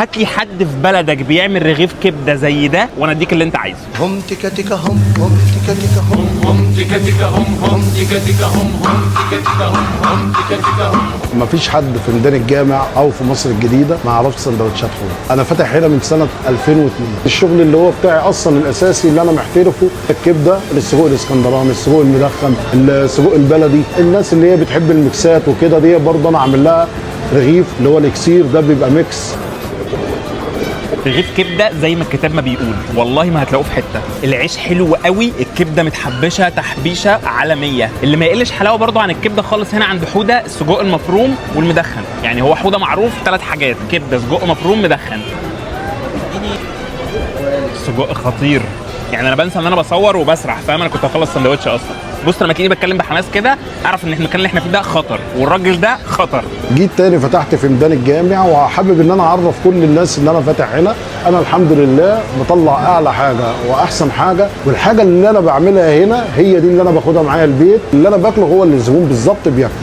هات لي حد في بلدك بيعمل رغيف كبده زي ده وانا اديك اللي انت عايزه. هم تيكا تيكا هم تيكا تيكا هم تيكا تيكا هم تيكا تيكا هم تيكا تيكا هم تيكا تيكا هم. مفيش حد في ميدان الجامع او في مصر الجديده ما يعرفش سندوتشات فول. انا فاتح هنا من سنه 2002. الشغل اللي هو بتاعي اصلا الاساسي اللي انا محترفه الكبده، السجق الاسكندراني، السجق المدخن، السجق البلدي. الناس اللي هي بتحب الميكسات وكده دي برضه انا عامل لها رغيف اللي هو الاكسير ده بيبقى ميكس. رغيف كبده زي ما الكتاب ما بيقول، والله ما هتلاقوه في حته. العيش حلو قوي، الكبده متحبشه تحبيشه عالميه. اللي ما يقلش حلاوه برضو عن الكبده خالص هنا عند حوده السجق المفروم والمدخن. يعني هو حوده معروف 3 حاجات: كبده، سجق مفروم، مدخن. السجق خطير، يعني انا بنسى ان انا بصور وبسرح، فاهم؟ انا كنت هخلص سندوتش اصلا. بص لما تلاقيني بتكلم بحماس كده اعرف ان المكان اللي احنا فيه ده خطر، والراجل ده خطر. جيت تاني فتحت في ميدان الجامع، وحابب ان انا اعرف كل الناس ان انا فاتح هنا. انا الحمد لله بطلع اعلى حاجه واحسن حاجه، والحاجه اللي انا بعملها هنا هي دي اللي انا باخدها معايا البيت. اللي انا باكله هو اللي الزبون بالظبط بياكله.